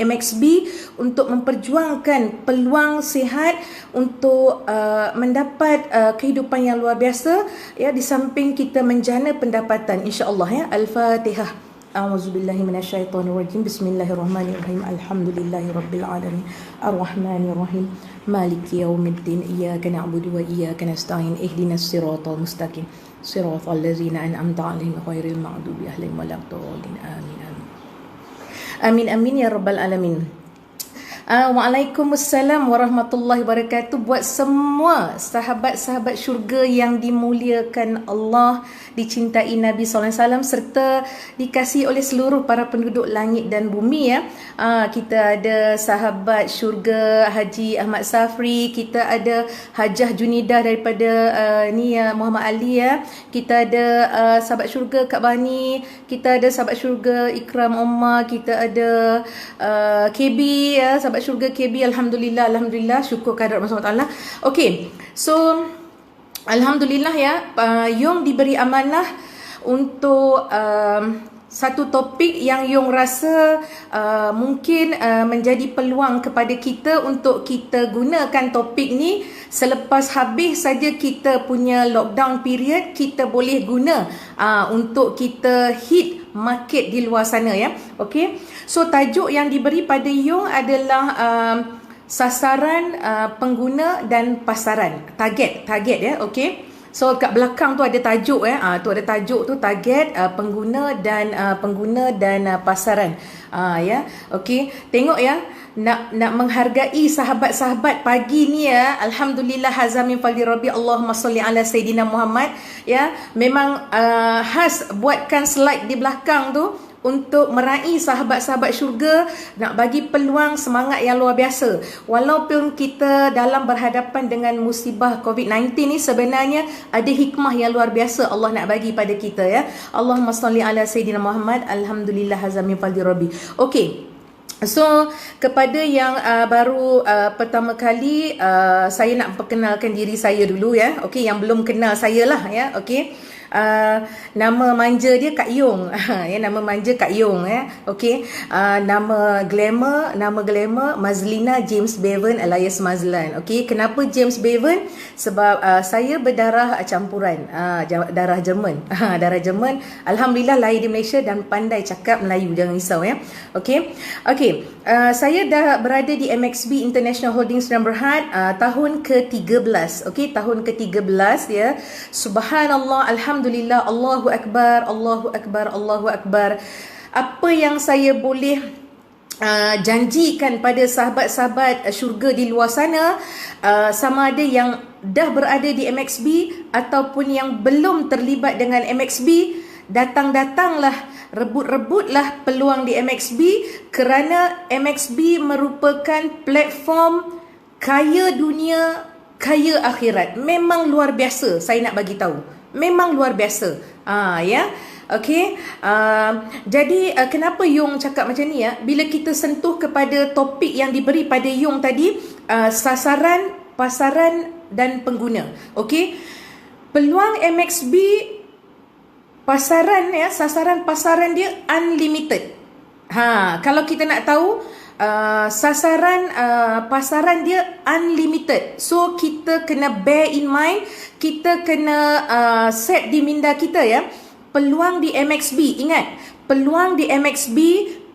MXB untuk memperjuangkan peluang sihat untuk mendapat kehidupan yang luar biasa, ya, di samping kita menjana pendapatan, insya-Allah, ya. Al-Fatihah. A'udzubillahi minasyaitonirrajim. Bismillahirrahmanirrahim. Alhamdulillahirabbil alamin. Arrahmanirrahim. Maliki yaumiddin. Iyyaka na'budu wa iyyaka nasta'in. Ihdinas siratal mustaqim. Siratal ladzina an'amta 'alaihim ghairil maghdubi 'alaihim waladdallin. Amin. Amin amin ya rabbal alamin. Waalaikumsalam warahmatullahi wabarakatuh. Buat semua sahabat-sahabat syurga yang dimuliakan Allah, dicintai Nabi SAW, serta dikasihi oleh seluruh para penduduk langit dan bumi, ya. Kita ada sahabat syurga Haji Ahmad Safri, kita ada Hajah Junidah daripada Muhammad Ali, ya. Kita ada sahabat syurga Kak Bani, kita ada sahabat syurga Ikram Omar, kita ada KB, ya, sahabat syurga KB. Alhamdulillah, syukur kehadrat Allah SWT. Okey, so alhamdulillah, ya, Yong diberi amanah untuk satu topik yang Yong rasa mungkin menjadi peluang kepada kita untuk kita gunakan topik ni. Selepas habis saja kita punya lockdown period, kita boleh guna untuk kita hit market di luar sana, ya. Okey, so tajuk yang diberi pada Yong adalah sasaran pengguna dan pasaran, target, ya. Okey, so kat belakang tu ada tajuk, tu ada tajuk tu, target, pengguna dan pasaran, ya. Okey, tengok, ya, nak menghargai sahabat-sahabat pagi ni, ya. Alhamdulillah, hazamin fadli rabbi, Allahumma salli ala Sayyidina Muhammad, ya. Memang khas buatkan slide di belakang tu untuk meraih sahabat-sahabat syurga, nak bagi peluang semangat yang luar biasa. Walaupun kita dalam berhadapan dengan musibah COVID-19 ni, sebenarnya ada hikmah yang luar biasa Allah nak bagi pada kita, ya. Allahumma salli ala Sayyidina Muhammad. Alhamdulillah, hazamin fadli rabbi. Okey, so kepada yang baru pertama kali, saya nak perkenalkan diri saya dulu, ya. Okey, yang belum kenal saya lah, ya. Okey, nama manja dia Kak Yong. Ya, nama manja Kak Yong, ya. Okey, nama glamour Mazlina James Bevan alias Mazlan. Okey, kenapa James Bevan? Sebab saya berdarah campuran, darah Jerman. Darah Jerman. Alhamdulillah, lahir di Malaysia dan pandai cakap Melayu, jangan risau, ya. Okey, saya dah berada di MXB International Holdings Sdn Bhd tahun ke-13. Okey, tahun ke-13, ya. Subhanallah, alhamdulillah, Allahu Akbar, Allahu Akbar, Allahu Akbar. Apa yang saya boleh janjikan pada sahabat-sahabat syurga di luar sana, sama ada yang dah berada di MXB ataupun yang belum terlibat dengan MXB, datanglah, rebutlah peluang di MXB, kerana MXB merupakan platform kaya dunia, kaya akhirat. Memang luar biasa, saya nak bagi tahu. Memang luar biasa. Ya. Okey. Jadi kenapa Yong cakap macam ni, ya? Bila kita sentuh kepada topik yang diberi pada Yong tadi, sasaran, pasaran dan pengguna. Okey. Peluang MXB pasaran, ya, sasaran pasaran dia unlimited. Kalau kita nak tahu, sasaran pasaran dia unlimited. So kita kena bear in mind, kita kena set di minda kita, ya. Peluang di MXB, ingat, peluang di MXB,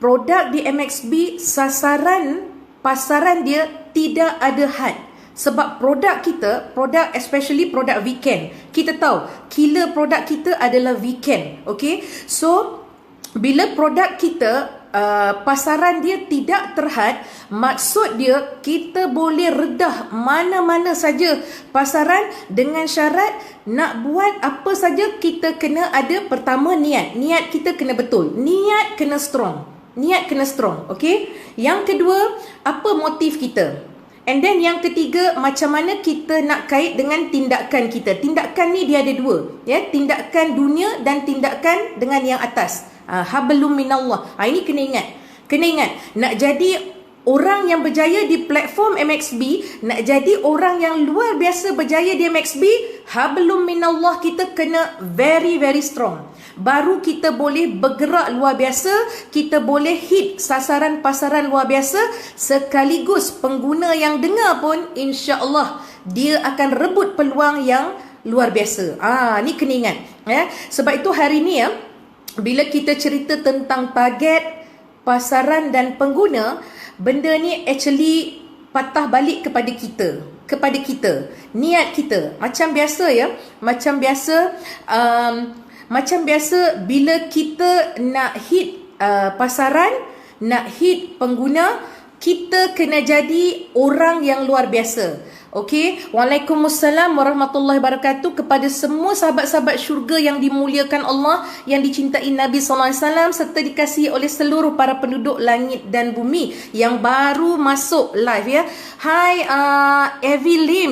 produk di MXB, sasaran pasaran dia tidak ada had. Sebab produk kita, especially produk weekend, kita tahu killer produk kita adalah weekend. Okay, so bila produk kita pasaran dia tidak terhad, maksud dia kita boleh redah mana-mana saja pasaran, dengan syarat nak buat apa saja kita kena ada, pertama niat kita kena betul, niat kena strong, okay. Yang kedua, apa motif kita. And then yang ketiga, macam mana kita nak kait dengan tindakan kita. Tindakan ni dia ada dua, ya, tindakan dunia dan tindakan dengan yang atas. Hablum minallah. Ini kena ingat. Nak jadi orang yang berjaya di platform MXB, nak jadi orang yang luar biasa berjaya di MXB, hablum minallah, kita kena very strong. Baru kita boleh bergerak luar biasa, kita boleh hit sasaran pasaran luar biasa, sekaligus pengguna yang dengar pun insya-Allah dia akan rebut peluang yang luar biasa. Ni kena ingat ya. Sebab itu hari ni ya, bila kita cerita tentang target, pasaran dan pengguna, benda ni actually patah balik kepada kita, niat kita. Macam biasa ya, macam biasa bila kita nak hit pasaran, nak hit pengguna, kita kena jadi orang yang luar biasa. Okey, Waalaikumsalam warahmatullahi wabarakatuh kepada semua sahabat-sahabat syurga yang dimuliakan Allah, yang dicintai Nabi SAW serta dikasihi oleh seluruh para penduduk langit dan bumi yang baru masuk live ya. Hai Evelyn,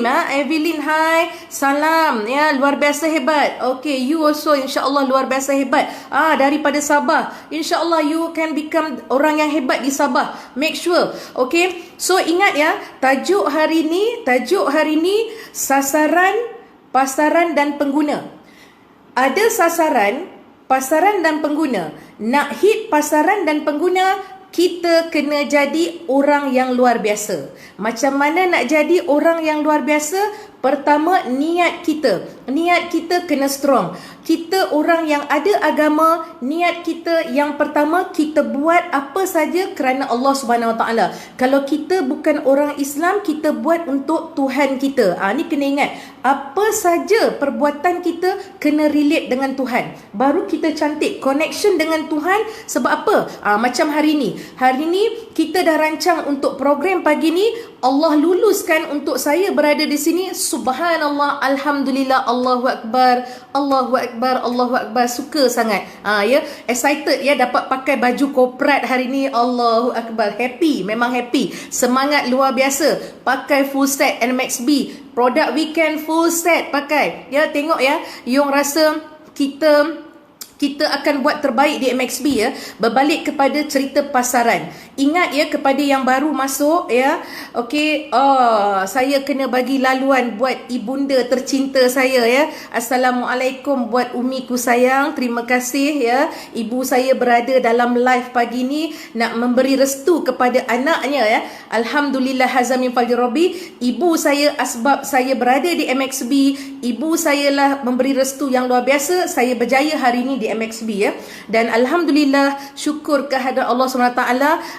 hai, salam ya, luar biasa hebat. Okey, you also insya-Allah luar biasa hebat. Daripada Sabah, insya-Allah you can become orang yang hebat di Sabah. Make sure. Okey, so ingat ya, tajuk hari ni sasaran, pasaran dan pengguna. Ada sasaran, pasaran dan pengguna. Nak hit pasaran dan pengguna, kita kena jadi orang yang luar biasa. Macam mana nak jadi orang yang luar biasa? Pertama, niat kita kena strong. Kita orang yang ada agama, niat kita yang pertama, kita buat apa saja kerana Allah Subhanahu Wa Taala. Kalau kita bukan orang Islam, kita buat untuk Tuhan kita. Ni kena ingat. Apa saja perbuatan kita kena relate dengan Tuhan. Baru kita cantik connection dengan Tuhan. Sebab apa? Macam hari ni kita dah rancang untuk program pagi ni. Allah luluskan untuk saya berada di sini. Subhanallah, alhamdulillah, Allahu akbar, Allahu akbar, Allahu akbar. Suka sangat. Ya, excited ya dapat pakai baju korporat hari ni. Allahu akbar. Happy, memang happy. Semangat luar biasa. Pakai full set NMAXB. Produk weekend full set pakai. Ya, tengok ya. Yung rasa kita akan buat terbaik di MXB ya. Berbalik kepada cerita pasaran. Ingat ya, kepada yang baru masuk ya. Okey, saya kena bagi laluan buat ibunda tercinta saya ya. Assalamualaikum buat umiku sayang. Terima kasih ya. Ibu saya berada dalam live pagi ni nak memberi restu kepada anaknya ya. Alhamdulillah hazamin fajrobi. Ibu saya asbab saya berada di MXB. Ibu saya lah memberi restu yang luar biasa. Saya berjaya hari ni di MXB ya. Dan alhamdulillah, syukur kehadrat Allah SWT,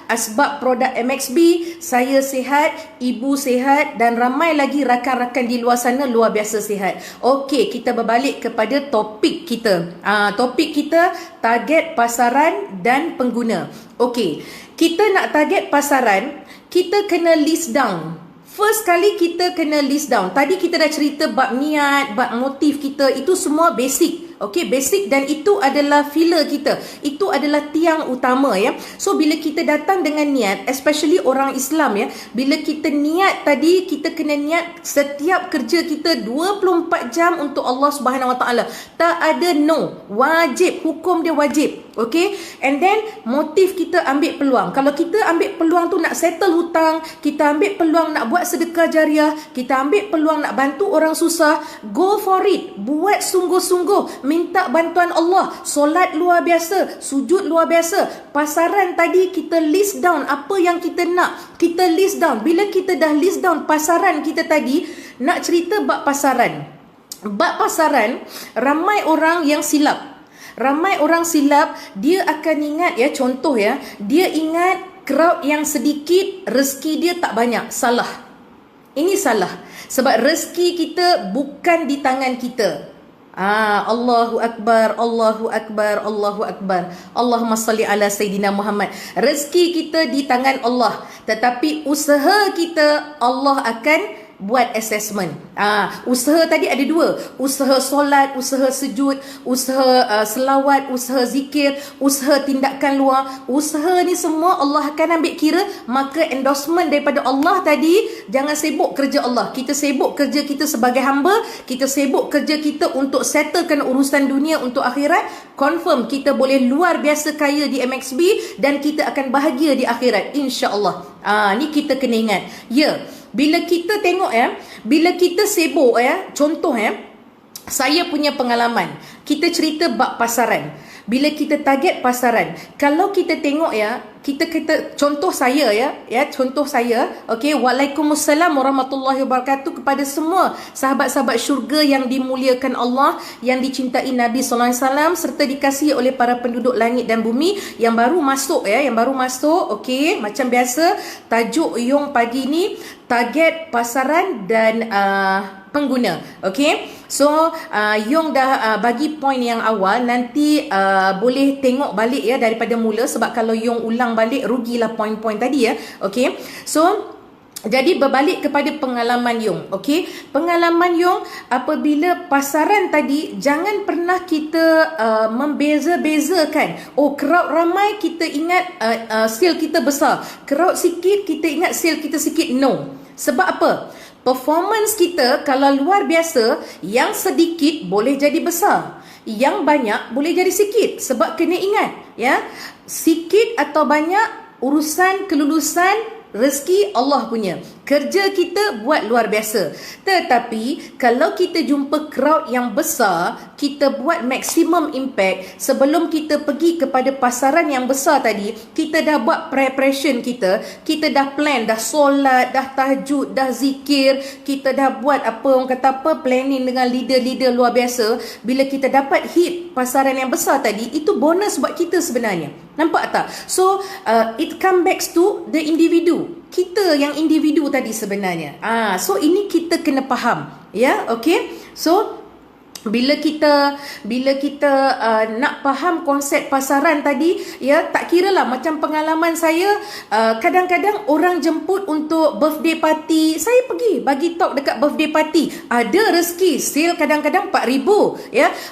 asbab produk MXB saya sihat, ibu sihat dan ramai lagi rakan-rakan di luar sana luar biasa sihat. Okey, kita berbalik kepada topik kita. Topik kita target pasaran dan pengguna. Okey, kita nak target pasaran, kita kena list down. First kali kita kena list down. Tadi kita dah cerita bab niat, bab motif kita, itu semua basic. Okey, basic, dan itu adalah filler kita. Itu adalah tiang utama ya. So bila kita datang dengan niat, especially orang Islam ya, bila kita niat tadi, kita kena niat setiap kerja kita 24 jam untuk Allah Subhanahu Wa Taala. Tak ada no, wajib, hukum dia wajib. Okey, and then motif kita ambil peluang. Kalau kita ambil peluang tu nak settle hutang, kita ambil peluang nak buat sedekah jariah, kita ambil peluang nak bantu orang susah, go for it. Buat sungguh-sungguh, minta bantuan Allah, solat luar biasa, sujud luar biasa. Pasaran tadi kita list down apa yang kita nak, kita list down. Bila kita dah list down pasaran kita tadi, nak cerita bab pasaran. Bab pasaran, ramai orang yang silap. Ramai orang silap, dia akan ingat ya, contoh ya, dia ingat crowd yang sedikit, rezeki dia tak banyak. Salah. Ini salah. Sebab rezeki kita bukan di tangan kita. Allahu Akbar, Allahu Akbar, Allahu Akbar. Allahumma salli ala Sayyidina Muhammad. Rezeki kita di tangan Allah, tetapi usaha kita Allah akan buat assessment. Usaha tadi ada dua, usaha solat, usaha sujud, usaha selawat, usaha zikir, usaha tindakan luar. Usaha ni semua Allah akan ambil kira. Maka endorsement daripada Allah tadi, jangan sibuk kerja Allah. Kita sibuk kerja kita sebagai hamba, kita sibuk kerja kita untuk settlekan urusan dunia untuk akhirat. Confirm kita boleh luar biasa kaya di MXB dan kita akan bahagia di akhirat, insya-Allah. Ni kita kena ingat. Ya, bila kita tengok bila kita sibuk contoh saya punya pengalaman. Kita cerita bab pasaran. Bila kita target pasaran, kalau kita tengok kita contoh saya contoh saya, okey, Waalaikumsalam warahmatullahi wabarakatuh kepada semua sahabat-sahabat syurga yang dimuliakan Allah, yang dicintai Nabi sallallahu alaihi wasallam serta dikasihi oleh para penduduk langit dan bumi yang baru masuk yang baru masuk. Okey, macam biasa tajuk Yung pagi ni target pasaran dan pengguna. Okey, so Yung dah bagi poin yang awal. Nanti boleh tengok balik daripada mula, sebab kalau Yung ulang balik rugilah poin-poin tadi Okey, so jadi berbalik kepada pengalaman Yung. Okey, pengalaman Yung apabila pasaran tadi, jangan pernah kita membeza-bezakan. Oh, crowd ramai kita ingat sale kita besar, crowd sikit kita ingat sale kita sikit. No. Sebab apa? Performance kita kalau luar biasa, yang sedikit boleh jadi besar, yang banyak boleh jadi sikit. Sebab kena ingat sikit atau banyak urusan kelulusan rezeki Allah punya. Kerja kita buat luar biasa. Tetapi kalau kita jumpa crowd yang besar, kita buat maximum impact. Sebelum kita pergi kepada pasaran yang besar tadi, kita dah buat preparation kita. Kita dah plan, dah solat, dah tahajud, dah zikir. Kita dah buat planning dengan leader-leader luar biasa. Bila kita dapat hit pasaran yang besar tadi, itu bonus buat kita sebenarnya. Nampak tak? So it come back to the individu. Kita yang individu tadi sebenarnya. So ini kita kena faham. Okay. So bila kita nak faham konsep pasaran tadi, tak kira lah macam pengalaman saya, kadang-kadang orang jemput untuk birthday party, saya pergi bagi talk dekat birthday party. Ada rezeki sale kadang-kadang 4,000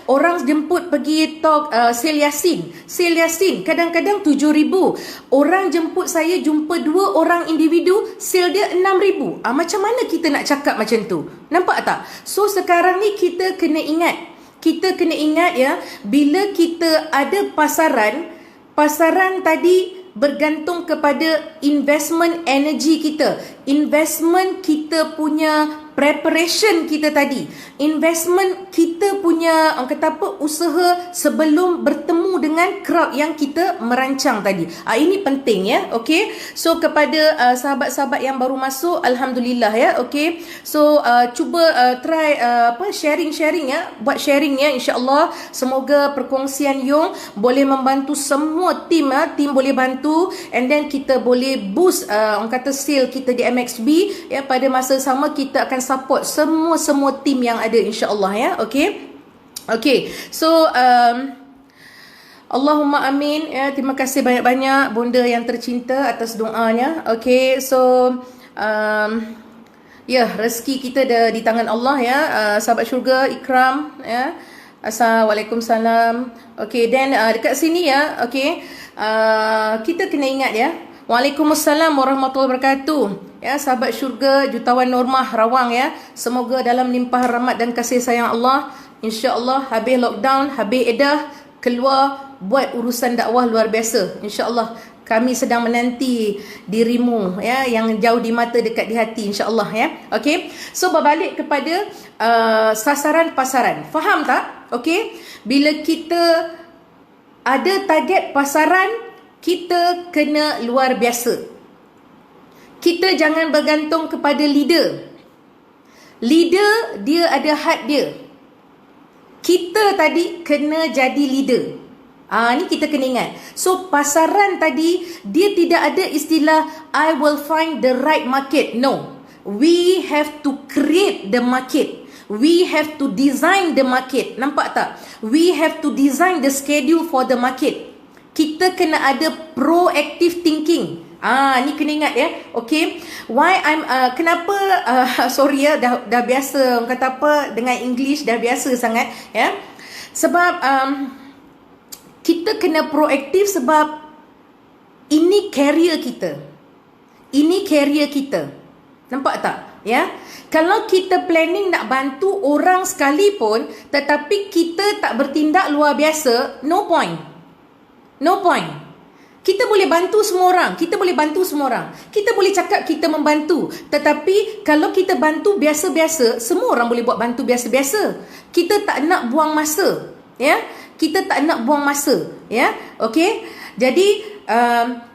orang jemput pergi talk sale Yasin kadang-kadang 7,000. Orang jemput saya jumpa 2 orang individu, sale dia 6,000. Macam mana kita nak cakap macam tu? Nampak tak? So sekarang ni kita kena ingat bila kita ada pasaran tadi bergantung kepada investment energy kita, investment kita punya preparation kita tadi, investment kita punya usaha sebelum bertemu dengan crowd yang kita merancang tadi. Ini penting okey. So kepada sahabat-sahabat yang baru masuk, alhamdulillah okey. So cuba try sharing buat sharing insya-Allah. Semoga perkongsian Yung boleh membantu semua tim boleh bantu, and then kita boleh boost sale kita di MXB pada masa sama kita akan support semua tim yang ada, insya-Allah okey. Okey. So Allahumma amin terima kasih banyak-banyak bonda yang tercinta atas doanya. Okey. So rezeki kita dah di tangan Allah sahabat syurga Ikram Assalamualaikum. Okey, then dekat sini okey. Kita kena ingat Waalaikumsalam warahmatullahi wabarakatuh. Sahabat syurga Jutawan Normah Rawang semoga dalam limpahan rahmat dan kasih sayang Allah, insya-Allah habis lockdown, habis edah, keluar buat urusan dakwah luar biasa. Insya-Allah kami sedang menanti dirimu yang jauh di mata dekat di hati, insya-Allah Okey. So berbalik kepada sasaran pasaran. Faham tak? Okey. Bila kita ada target pasaran, kita kena luar biasa. Kita jangan bergantung kepada leader. Leader dia ada had dia. Kita tadi kena jadi leader. Ni kita kena ingat. So pasaran tadi dia tidak ada istilah I will find the right market. No. We have to create the market. We have to design the market. Nampak tak? We have to design the schedule for the market. Kita kena ada proactive thinking. Ni kena ingat ya. Okay. Why I'm kenapa sorry ya, dah biasa orang kata apa dengan English, dah biasa sangat ya. Sebab kita kena proaktif sebab ini career kita. Ini career kita. Nampak tak? Ya. Kalau kita planning nak bantu orang sekalipun tetapi kita tak bertindak luar biasa, no point. No point. Kita boleh bantu semua orang. Kita boleh bantu semua orang. Kita boleh cakap kita membantu. Tetapi kalau kita bantu biasa-biasa, semua orang boleh buat bantu biasa-biasa. Kita tak nak buang masa. Ya. Kita tak nak buang masa. Ya. Okey. Jadi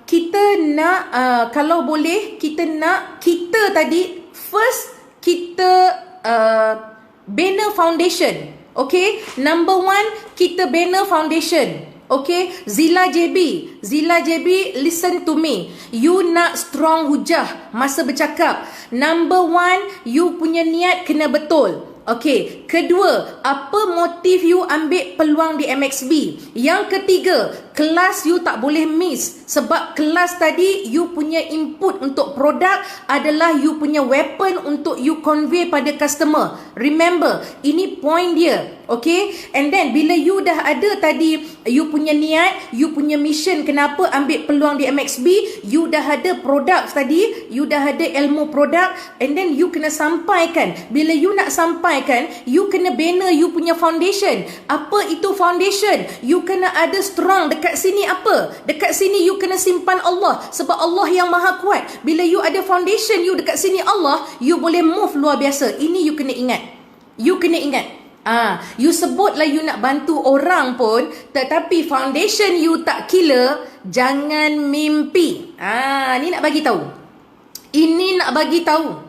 kita nak kalau boleh kita tadi first kita bina foundation. Okay. Number one, kita bina foundation. Okay. Zila JB, listen to me. You nak strong hujah masa bercakap. Number one, you punya niat kena betul. Okay. Kedua, apa motif you ambil peluang di MXB? Yang ketiga, kelas you tak boleh miss. Sebab kelas tadi you punya input untuk produk adalah you punya weapon untuk you convey pada customer. Remember, ini point dia. Okay. And then bila you dah ada tadi you punya niat, you punya mission kenapa ambil peluang di MXB, you dah ada produk tadi, you dah ada ilmu produk, and then you kena sampaikan. Bila you nak sampaikan, you kena bina you punya foundation. Apa itu foundation? You kena ada strong. Dekat sini apa? Dekat sini you kena simpan Allah. Sebab Allah yang maha kuat. Bila you ada foundation you dekat sini Allah, you boleh move luar biasa. Ini you kena ingat. You kena ingat. You sebutlah you nak bantu orang pun, tetapi foundation you tak killer, jangan mimpi. Ni nak bagi tahu. Ini nak bagi tahu.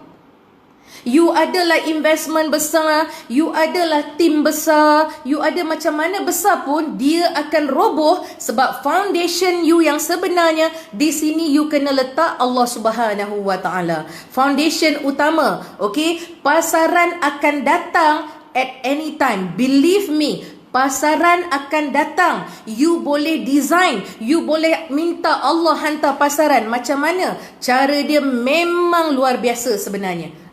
You adalah investment besar, you adalah tim besar, you ada macam mana besar pun, dia akan roboh sebab foundation you yang sebenarnya di sini you kena letak Allah Subhanahu wa taala. Foundation utama, okey? Pasaran akan datang at any time. Believe me, pasaran akan datang. You boleh design, you boleh minta Allah hantar pasaran. Macam mana? Cara dia memang luar biasa sebenarnya.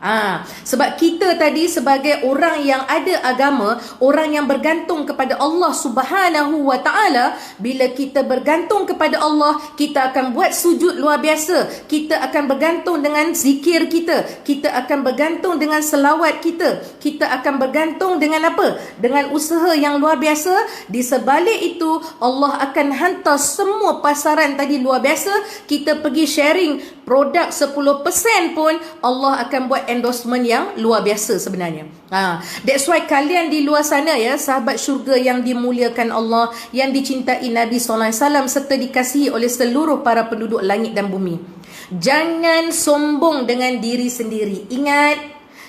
Sebab kita tadi sebagai orang yang ada agama, orang yang bergantung kepada Allah Subhanahu wa taala, bila kita bergantung kepada Allah, kita akan buat sujud luar biasa. Kita akan bergantung dengan zikir kita. Kita akan bergantung dengan selawat kita. Kita akan bergantung dengan apa? Dengan usaha yang luar biasa. Di sebalik itu, Allah akan hantar semua pasaran tadi luar biasa. Kita pergi sharing produk 10% pun, Allah akan buat endorsement yang luar biasa sebenarnya. That's why kalian di luar sana ya, sahabat syurga yang dimuliakan Allah, yang dicintai Nabi SAW serta dikasihi oleh seluruh para penduduk langit dan bumi. Jangan sombong dengan diri sendiri. Ingat,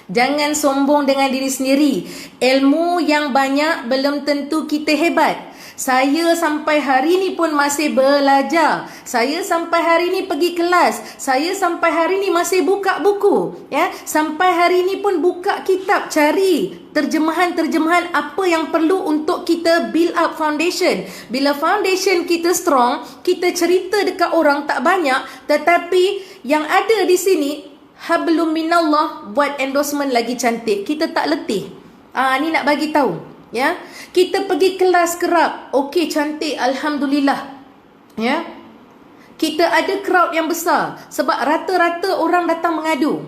jangan sombong dengan diri sendiri. Ilmu yang banyak belum tentu kita hebat. Saya sampai hari ni pun masih belajar. Saya sampai hari ni pergi kelas. Saya sampai hari ni masih buka buku. Ya, sampai hari ni pun buka kitab, cari terjemahan-terjemahan apa yang perlu untuk kita build up foundation. Bila foundation kita strong, kita cerita dekat orang tak banyak, tetapi yang ada di sini, hablum minallah, buat endorsement lagi cantik. Kita tak letih. Ni nak bagi tahu. Ya, kita pergi kelas kerap, okey, cantik, alhamdulillah. Ya, kita ada crowd yang besar sebab rata-rata orang datang mengadu.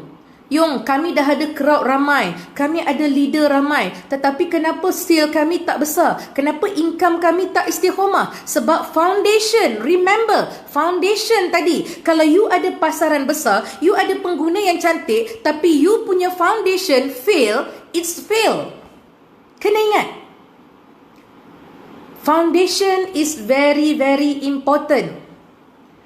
Yong, kami dah ada crowd ramai, kami ada leader ramai, tetapi kenapa sale kami tak besar? Kenapa income kami tak istiqamah? Sebab foundation. Remember, foundation tadi. Kalau you ada pasaran besar, you ada pengguna yang cantik, tapi you punya foundation fail, it's fail. Kena ingat, foundation is very very important.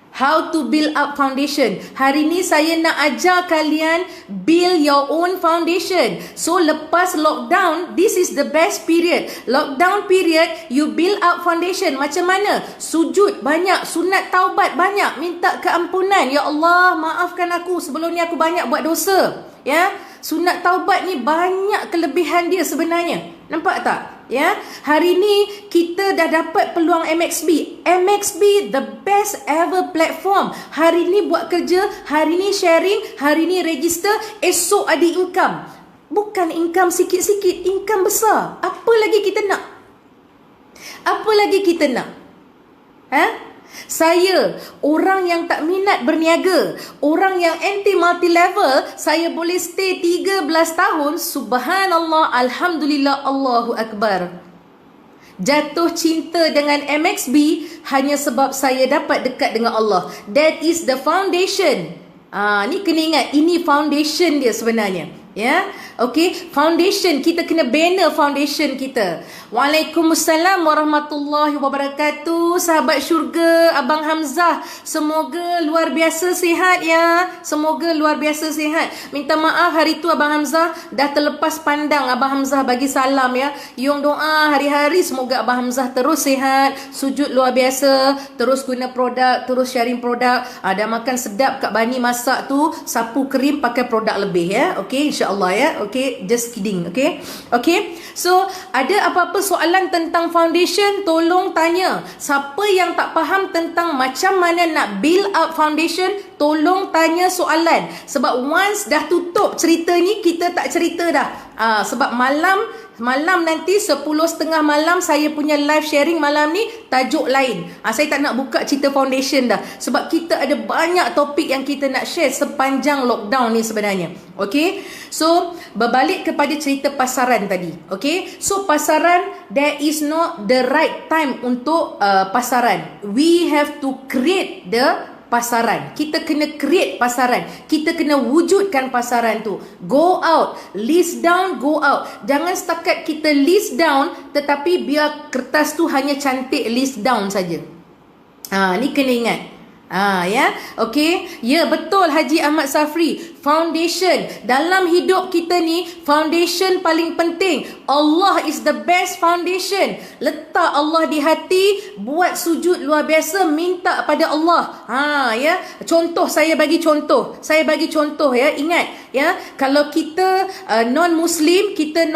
How to build up foundation. Hari ni saya nak ajar kalian build your own foundation. So lepas lockdown, this is the best period. Lockdown period, you build up foundation. Macam mana? Sujud banyak, sunat taubat banyak, minta keampunan. Ya Allah, maafkan aku, sebelum ni aku banyak buat dosa. Ya, sunat taubat ni banyak kelebihan dia sebenarnya. Nampak tak? Ya, hari ni kita dah dapat peluang MXB. MXB the best ever platform. Hari ni buat kerja, hari ni sharing, hari ni register, esok ada income. Bukan income sikit-sikit, income besar. Apa lagi kita nak? Apa lagi kita nak? Saya, orang yang tak minat berniaga, orang yang anti multi-level, saya boleh stay 13 tahun, subhanallah, alhamdulillah, Allahu Akbar. Jatuh cinta dengan MXB hanya sebab saya dapat dekat dengan Allah. That is the foundation. Ni kena ingat, ini foundation dia sebenarnya. Ya, okey, foundation kita kena banner foundation kita. Waalaikumsalam warahmatullahi wabarakatuh. Sahabat syurga Abang Hamzah, semoga luar biasa sihat ya. Semoga luar biasa sihat. Minta maaf hari tu Abang Hamzah dah terlepas pandang. Abang Hamzah bagi salam ya. Yung doa hari-hari semoga Abang Hamzah terus sihat, sujud luar biasa, terus guna produk, terus sharing produk. Dah makan sedap Kak Bani masak tu, sapu krim pakai produk lebih ya. Okey, insya-Allah ya. Okey, just kidding. Okey. Okey. So, ada apa-apa soalan tentang foundation, tolong tanya. Siapa yang tak faham tentang macam mana nak build up foundation, tolong tanya soalan. Sebab once dah tutup cerita ni, kita tak cerita dah. Sebab malam nanti 10.30 malam saya punya live sharing malam ni tajuk lain. Saya tak nak buka cerita foundation dah. Sebab kita ada banyak topik yang kita nak share sepanjang lockdown ni sebenarnya. Okay. So, berbalik kepada cerita pasaran tadi. Okay. So, pasaran, there is not the right time untuk pasaran. We have to create the pasaran. Kita kena create pasaran. Kita kena wujudkan pasaran tu. Go out. List down, go out. Jangan setakat kita list down, tetapi biar kertas tu hanya cantik list down saja. Ni kena ingat. Ya. Okey. Ya, betul Haji Ahmad Safri. Foundation. Dalam hidup kita ni, foundation paling penting. Allah is the best foundation. Letak Allah di hati, buat sujud luar biasa, minta pada Allah. Ya. Contoh, saya bagi contoh. Ya. Ingat, ya. Kalau kita non-Muslim, kita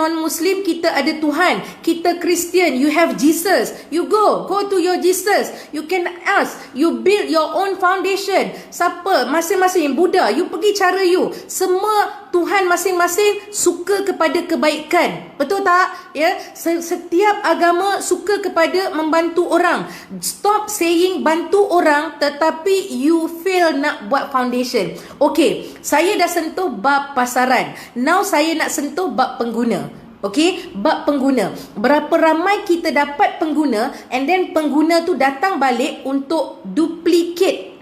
ada Tuhan. Kita Kristian, you have Jesus. You go to your Jesus. You can ask, you build your own foundation. Siapa? Masing-masing Buddha, you pergi cara you. Semua Tuhan masing-masing suka kepada kebaikan. Betul tak? Ya, setiap agama suka kepada membantu orang. Stop saying bantu orang tetapi you fail nak buat foundation. Okey, saya dah sentuh bab pasaran. Now saya nak sentuh bab pengguna. Okey, bab pengguna. Berapa ramai kita dapat pengguna, and then pengguna tu datang balik untuk duplicate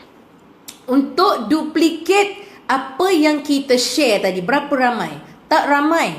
apa yang kita share tadi. Berapa ramai? Tak ramai.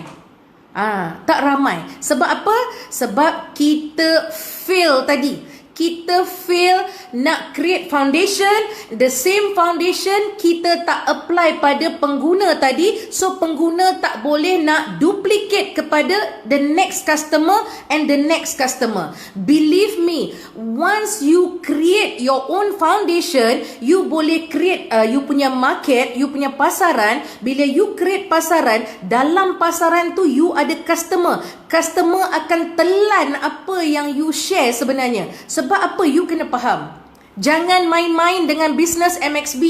Tak ramai. Sebab apa? Sebab kita fail tadi. Kita fail nak create foundation. The same foundation kita tak apply pada pengguna tadi. So pengguna tak boleh nak duplicate kepada the next customer and the next customer. Believe me, once you create your own foundation, you boleh create you punya market, you punya pasaran. Bila you create pasaran, dalam pasaran tu you ada customer. Customer akan telan apa yang you share sebenarnya. Sebab apa? You kena faham. Jangan main-main dengan bisnes MXB.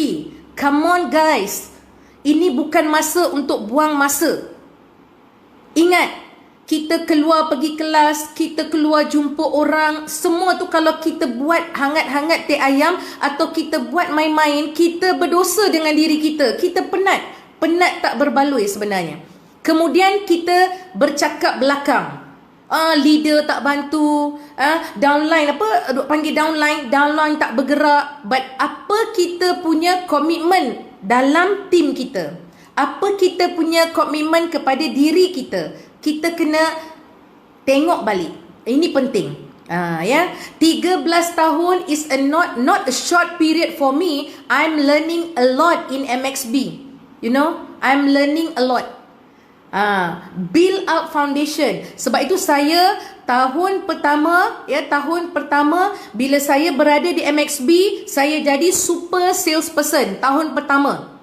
Come on guys. Ini bukan masa untuk buang masa. Ingat, kita keluar pergi kelas, kita keluar jumpa orang, semua tu kalau kita buat hangat-hangat teh ayam atau kita buat main-main, kita berdosa dengan diri kita. Kita penat. Penat tak berbaloi sebenarnya. Kemudian kita bercakap belakang. Leader tak bantu, downline downline tak bergerak. But apa kita punya komitmen dalam tim kita? Apa kita punya komitmen kepada diri kita? Kita kena tengok balik. Ini penting. Ya, 13 tahun is not a short period for me. I'm learning a lot in MXB. You know, I'm learning a lot. Build up foundation. Sebab itu saya tahun pertama bila saya berada di MXB, saya jadi super salesperson. Tahun pertama.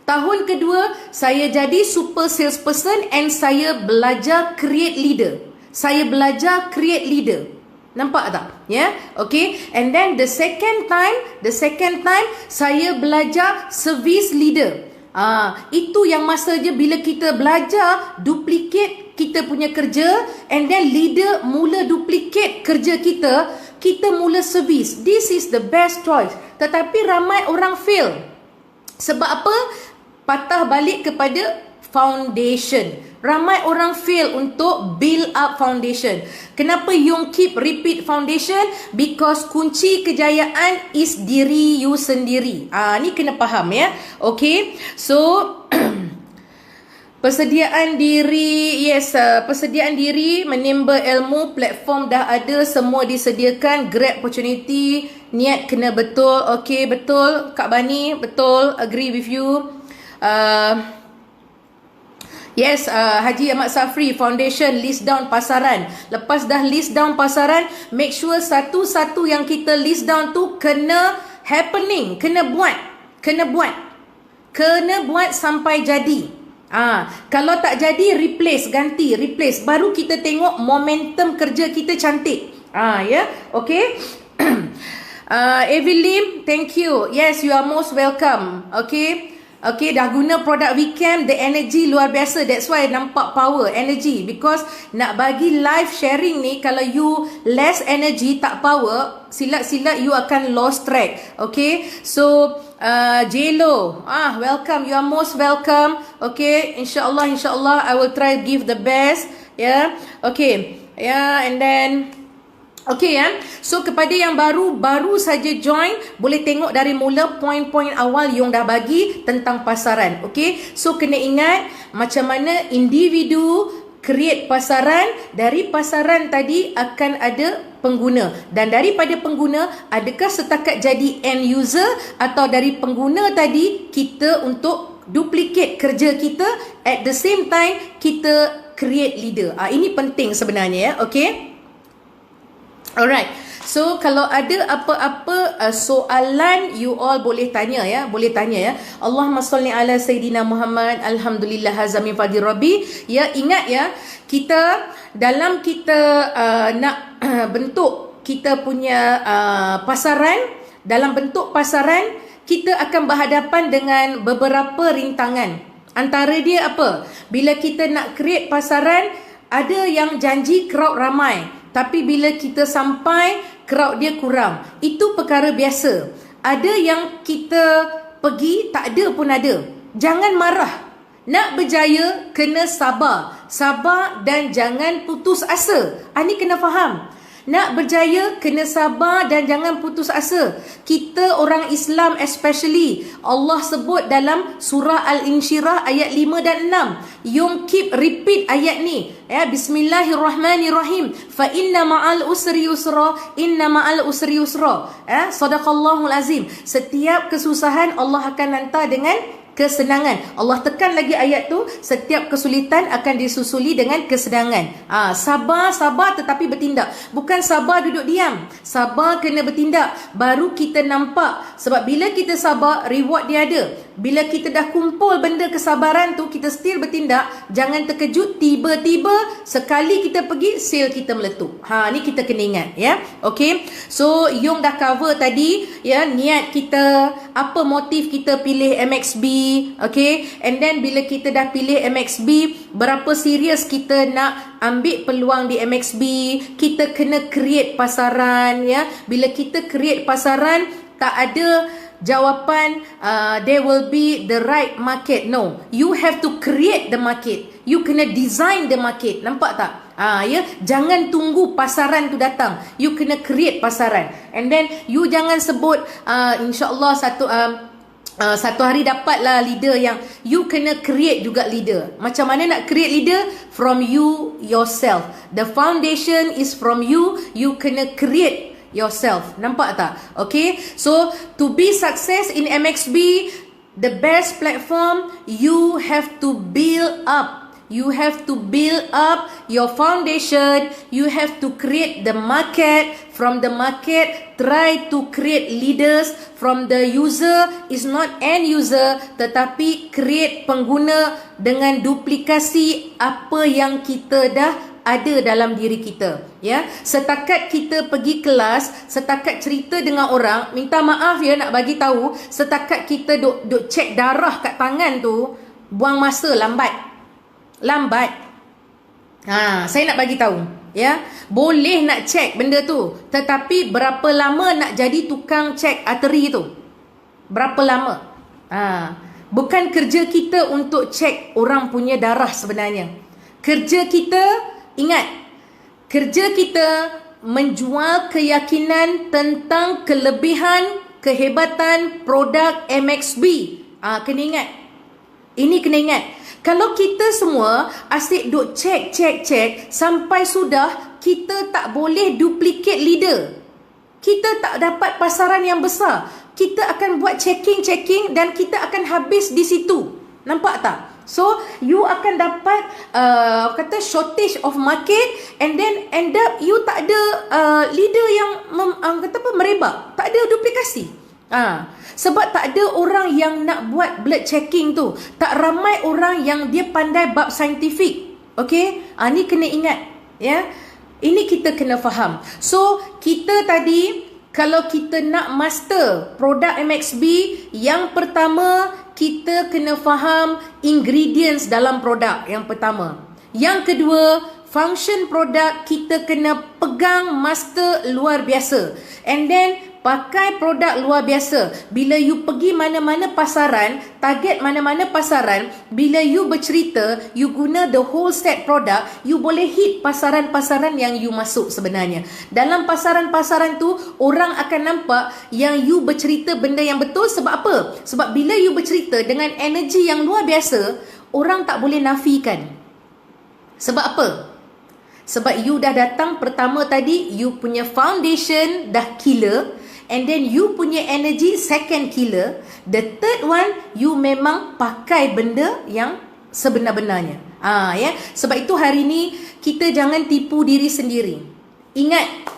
Tahun kedua, saya jadi super salesperson and saya belajar create leader. saya belajar create leader. Nampak tak? Ya, okay. And then the second time saya belajar service leader. Itu yang masa je bila kita belajar duplicate kita punya kerja, and then leader mula duplicate kerja kita mula service. This is the best choice. Tetapi ramai orang fail. Sebab apa? Patah balik kepada foundation. Ramai orang fail untuk build up foundation. Kenapa you keep repeat foundation? Because kunci kejayaan is diri you sendiri. Ni kena faham ya. Okay. So persediaan diri, yes, persediaan diri, menimba ilmu, platform dah ada, semua disediakan, grab opportunity, niat kena betul. Okay, betul Kak Bani, betul, agree with you. Yes, Haji Ahmad Safri, foundation, list down pasaran. Lepas dah list down pasaran, make sure satu-satu yang kita list down tu kena happening, kena buat sampai jadi. Kalau tak jadi, replace, baru kita tengok momentum kerja kita cantik. Okay. Evelyn, thank you. Yes, you are most welcome. Okay, dah guna produk Weekend, the energy luar biasa. That's why nampak power, energy. Because nak bagi live sharing ni, kalau you less energy, tak power, silat-silat you akan lost track. Okay, so Jelo, welcome, you are most welcome. Okay, insyaAllah I will try give the best. Yeah, okay. Yeah, and then okay ya. So kepada yang baru saja join, boleh tengok dari mula poin-poin awal yang dah bagi tentang pasaran. Okay. So kena ingat macam mana individu create pasaran. Dari pasaran tadi akan ada pengguna, dan daripada pengguna adakah setakat jadi end user, atau dari pengguna tadi kita untuk duplicate kerja kita, at the same time kita create leader. Ini penting sebenarnya ya. Okay. Alright. So kalau ada apa-apa soalan, you all boleh tanya ya. Allahumma salli ala Sayyidina Muhammad. Alhamdulillah hazamin fadhi Rabbi. Ya, ingat ya, kita dalam kita nak bentuk kita punya pasaran, dalam bentuk pasaran kita akan berhadapan dengan beberapa rintangan. Antara dia apa? Bila kita nak create pasaran, ada yang janji crowd ramai, tapi bila kita sampai, crowd dia kurang. Itu perkara biasa. Ada yang kita pergi, tak ada pun ada. Jangan marah. Nak berjaya, kena sabar. Sabar dan jangan putus asa. Ini kena faham. Nak berjaya, kena sabar dan jangan putus asa. Kita orang Islam especially, Allah sebut dalam surah Al-Insyirah ayat 5 dan 6. You keep repeat ayat ni. Bismillahirrahmanirrahim. Fa inna ma'al usri yusra, inna ma'al usri yusra. Sadaqallahul azim. Setiap kesusahan Allah akan hantar dengan kesenangan. Allah tekan lagi ayat tu, setiap kesulitan akan disusuli dengan kesenangan. Sabar tetapi bertindak. Bukan sabar duduk diam. Sabar kena bertindak. Baru kita nampak. Sebab bila kita sabar, reward dia ada. Bila kita dah kumpul benda kesabaran tu, kita still bertindak. Jangan terkejut, tiba-tiba sekali kita pergi, sale kita meletup. Ni kita kena ingat ya. Okay. So Yung dah cover tadi ya, niat kita, apa motif kita pilih MXB. Okay. And then bila kita dah pilih MXB, berapa serius kita nak ambil peluang di MXB. Kita kena create pasaran ya. Bila kita create pasaran, tak ada jawapan there will be the right market. No, you have to create the market. You kena design the market. Nampak tak? Ya, jangan tunggu pasaran tu datang. You kena create pasaran. And then you jangan sebut insya-Allah satu hari dapatlah leader. Yang you kena create juga leader. Macam mana nak create leader? From you yourself. The foundation is from you. You kena create yourself. Nampak tak? Okay. So to be success in MXB, the best platform, you have to build up. You have to build up your foundation. You have to create the market. From the market, try to create leaders. From the user, is not end user, tetapi create pengguna dengan duplikasi apa yang kita dah ada dalam diri kita, ya. Setakat kita pergi kelas, setakat cerita dengan orang, minta maaf ya nak bagi tahu, setakat kita duk cek darah kat tangan tu, buang masa, lambat. Saya nak bagi tahu, ya. Boleh nak cek benda tu, tetapi berapa lama nak jadi tukang cek arteri tu? Berapa lama? Bukan kerja kita untuk cek orang punya darah sebenarnya. Kerja kita, ingat, kerja kita menjual keyakinan tentang kelebihan, kehebatan produk MXB. Kena ingat. Ini kena ingat. Kalau kita semua asyik duk cek sampai sudah kita tak boleh duplicate leader, kita tak dapat pasaran yang besar, kita akan buat checking dan kita akan habis di situ. Nampak tak? So you akan dapat shortage of market, and then end up you tak ada leader yang merebak, tak ada duplikasi. Sebab tak ada orang yang nak buat blood checking tu. Tak ramai orang yang dia pandai bab saintifik. Okey? Ni kena ingat, ya. Ini kita kena faham. So kita tadi, kalau kita nak master produk MXB, yang pertama kita kena faham ingredients dalam produk yang pertama. Yang kedua, function produk kita kena pegang master luar biasa. And then pakai produk luar biasa. Bila you pergi mana-mana pasaran, target mana-mana pasaran, bila you bercerita, you guna the whole set produk, you boleh hit pasaran-pasaran yang you masuk sebenarnya. Dalam pasaran-pasaran tu, orang akan nampak yang you bercerita benda yang betul. Sebab apa? Sebab bila you bercerita dengan energi yang luar biasa, orang tak boleh nafikan. Sebab apa? Sebab you dah datang pertama tadi, you punya foundation dah killer. And then you punya energy second killer. The third one, you memang pakai benda yang sebenar-benarnya. Ya. Sebab itu hari ni kita jangan tipu diri sendiri. Ingat,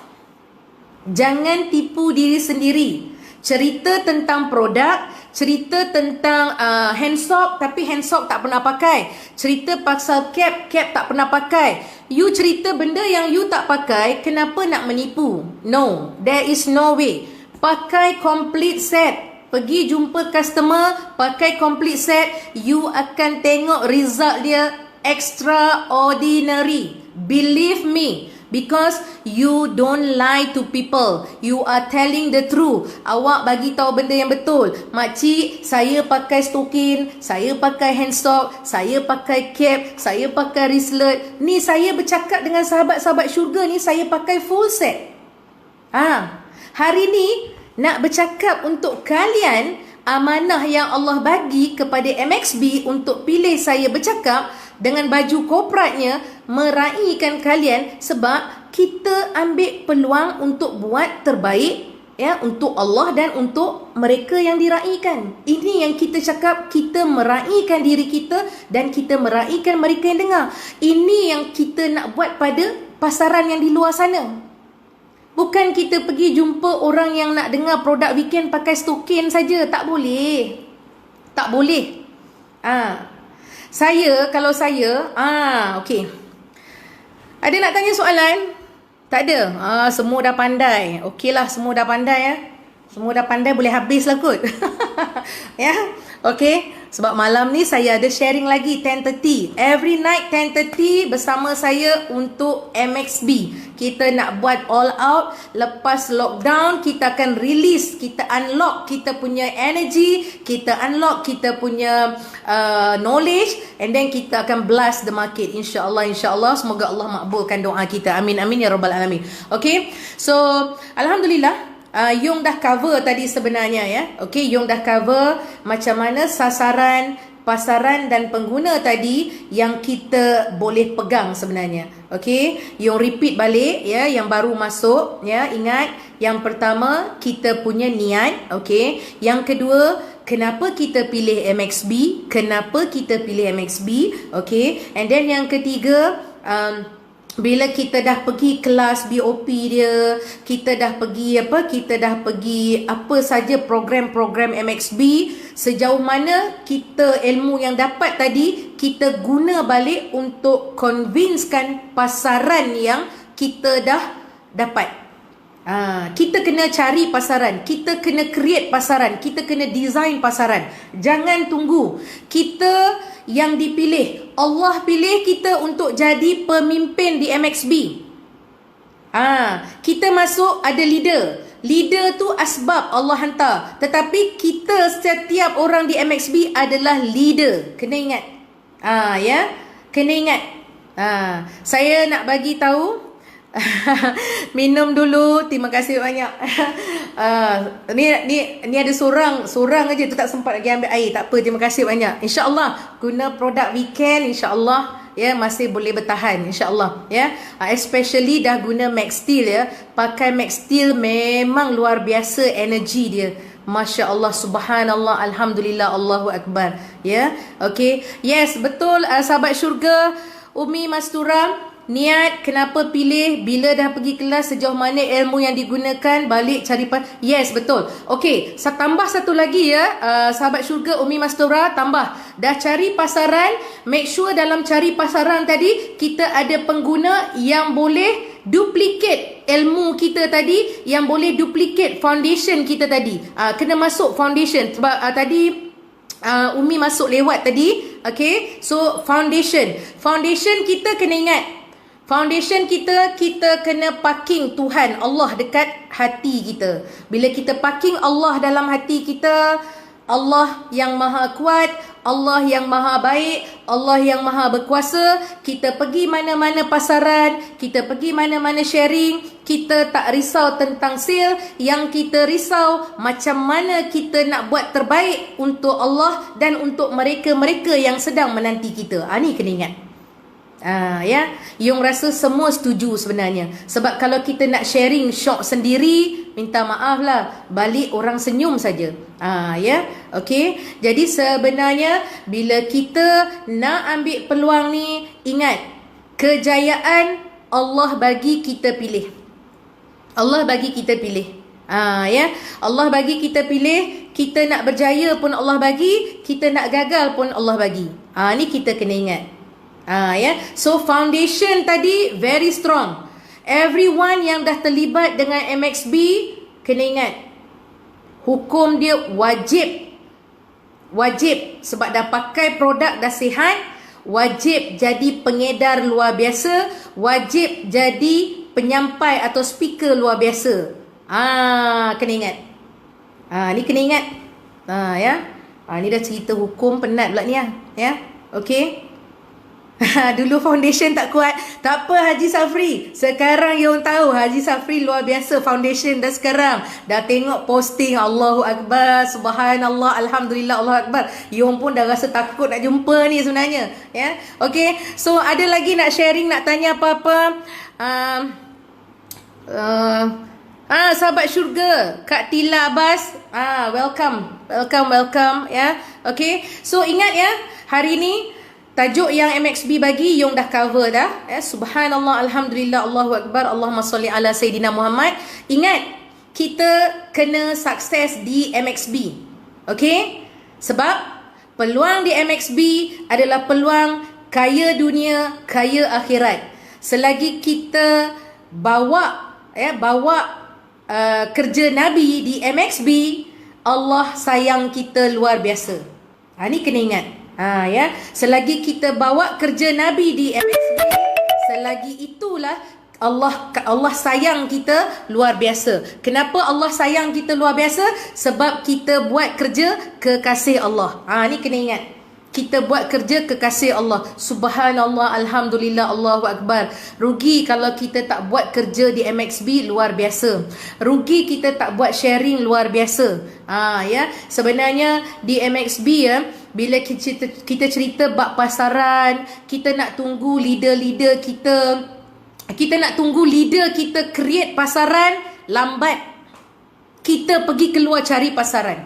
jangan tipu diri sendiri. Cerita tentang produk, cerita tentang hand soap, tapi hand soap tak pernah pakai. Cerita pasal cap tak pernah pakai. You cerita benda yang you tak pakai, kenapa nak menipu? No, there is no way. Pakai complete set. Pergi jumpa customer, pakai complete set, you akan tengok result dia extraordinary. Believe me, because you don't lie to people. You are telling the truth. Awak bagi tahu benda yang betul. Makcik, saya pakai stokin, saya pakai hand soap, saya pakai cap, saya pakai wristlet. Ni saya bercakap dengan sahabat-sahabat syurga ni, saya pakai full set. Hari ni nak bercakap untuk kalian, amanah yang Allah bagi kepada MXB untuk pilih saya bercakap dengan baju korporatnya, meraihkan kalian sebab kita ambil peluang untuk buat terbaik, ya, untuk Allah dan untuk mereka yang diraihkan. Ini yang kita cakap, kita meraihkan diri kita dan kita meraihkan mereka yang dengar. Ini yang kita nak buat pada pasaran yang di luar sana. Bukan kita pergi jumpa orang yang nak dengar produk weekend pakai stokin saja. Tak boleh. Tak boleh. Kalau saya, okey. Ada nak tanya soalan? Tak ada. Semua dah pandai. Okeylah, semua dah pandai ya. Semua dah pandai, boleh habis lah kot. Ya. Okey. Sebab malam ni saya ada sharing lagi 10:30. Every night 10:30 bersama saya untuk MXB. Kita nak buat all out. Lepas lockdown, kita akan release, kita unlock kita punya energy, kita unlock kita punya knowledge, and then kita akan blast the market. InsyaAllah, insyaAllah. Semoga Allah makbulkan doa kita. Amin, amin ya Rabbal Alamin. Okay, so Alhamdulillah, Yung dah cover tadi sebenarnya ya. Okay, Yung dah cover macam mana sasaran, pasaran dan pengguna tadi yang kita boleh pegang sebenarnya. Okay, Yung repeat balik ya, yang baru masuk ya. Ingat, yang pertama kita punya niat. Okay, yang kedua, kenapa kita pilih MXB, kenapa kita pilih MXB. Okay, and then yang ketiga, bila kita dah pergi kelas BOP dia, kita dah pergi apa saja program-program MXB, sejauh mana kita ilmu yang dapat tadi kita guna balik untuk convincekan pasaran yang kita dah dapat. Kita kena cari pasaran, kita kena create pasaran, kita kena design pasaran. Jangan tunggu kita yang dipilih. Allah pilih kita untuk jadi pemimpin di MXB. Kita masuk ada leader. Leader tu asbab Allah hantar. Tetapi kita setiap orang di MXB adalah leader. Kena ingat. Ya, kena ingat. Saya nak bagi tahu. Minum dulu. Terima kasih banyak. Ni ada sorang aja tu tak sempat lagi ambil air. Tak apa, terima kasih banyak. InsyaAllah guna produk Weekend, InsyaAllah ya masih boleh bertahan, InsyaAllah ya. Especially dah guna Max Steel ya. Pakai Max Steel memang luar biasa energi dia. Masya Allah, subhanallah, alhamdulillah, Allahu Akbar. Ya, okay. Yes, betul sahabat syurga, Umi Mastura. Niat kenapa pilih, bila dah pergi kelas, sejauh mana ilmu yang digunakan, balik cari yes, betul. Okey, tambah satu lagi ya, sahabat syurga, Umi Mastura, tambah. Dah cari pasaran, make sure dalam cari pasaran tadi kita ada pengguna yang boleh duplicate ilmu kita tadi, yang boleh duplicate foundation kita tadi. Kena masuk foundation sebab tadi Umi masuk lewat tadi. Okay, so foundation kita kena ingat, foundation kita kena parking Tuhan Allah dekat hati kita. Bila kita parking Allah dalam hati kita, Allah yang maha kuat, Allah yang maha baik, Allah yang maha berkuasa. Kita pergi mana-mana pasaran, kita pergi mana-mana sharing, kita tak risau tentang sale. Yang kita risau macam mana kita nak buat terbaik untuk Allah dan untuk mereka-mereka yang sedang menanti kita. Ni kena ingat. Ya, Yung rasa semua setuju sebenarnya. Sebab kalau kita nak sharing shop sendiri, minta maaf lah, balik orang senyum saja. Ya, okey. Jadi sebenarnya bila kita nak ambil peluang ni, ingat, kejayaan Allah bagi kita pilih. Allah bagi kita pilih. Ya, Allah bagi kita pilih. Kita nak berjaya pun Allah bagi, kita nak gagal pun Allah bagi. Ni kita kena ingat. Ya, so foundation tadi very strong. Everyone yang dah terlibat dengan MXB kena ingat, hukum dia wajib sebab dah pakai produk dah sihat, wajib jadi pengedar luar biasa, wajib jadi penyampai atau speaker luar biasa. Kena ingat. Ni kena ingat. Ya. Ni dah cerita hukum, penat pula ni ya. Okey. Dulu foundation tak kuat. Tak apa Haji Safri, sekarang you tahu Haji Safri luar biasa foundation dah sekarang. Dah tengok posting, Allahu Akbar, subhanallah, alhamdulillah, Allahu Akbar. You pun dah rasa takut nak jumpa ni sebenarnya ya. Okay, so ada lagi nak sharing, nak tanya apa-apa? Sahabat syurga, Kak Tila Abbas, welcome ya. Okay, so ingat ya, hari ni tajuk yang MXB bagi, Yung dah cover dah. Subhanallah, alhamdulillah, Allahu Akbar, Allahumma salli ala Sayyidina Muhammad. Ingat, kita kena sukses di MXB. Okay? Sebab peluang di MXB adalah peluang kaya dunia, kaya akhirat. Selagi kita bawa kerja Nabi di MXB, Allah sayang kita luar biasa. Ni kena ingat. Ya, selagi kita bawa kerja Nabi di MXB, selagi itulah Allah sayang kita luar biasa. Kenapa Allah sayang kita luar biasa? Sebab kita buat kerja kekasih Allah. Ni kena ingat. Kita buat kerja kekasih Allah. Subhanallah, alhamdulillah, Allahu Akbar. Rugi kalau kita tak buat kerja di MXB, luar biasa. Rugi kita tak buat sharing, luar biasa. Ya, sebenarnya di MXB ya, bila kita cerita bab pasaran, kita nak tunggu leader-leader kita, create pasaran, lambat. Kita pergi keluar cari pasaran.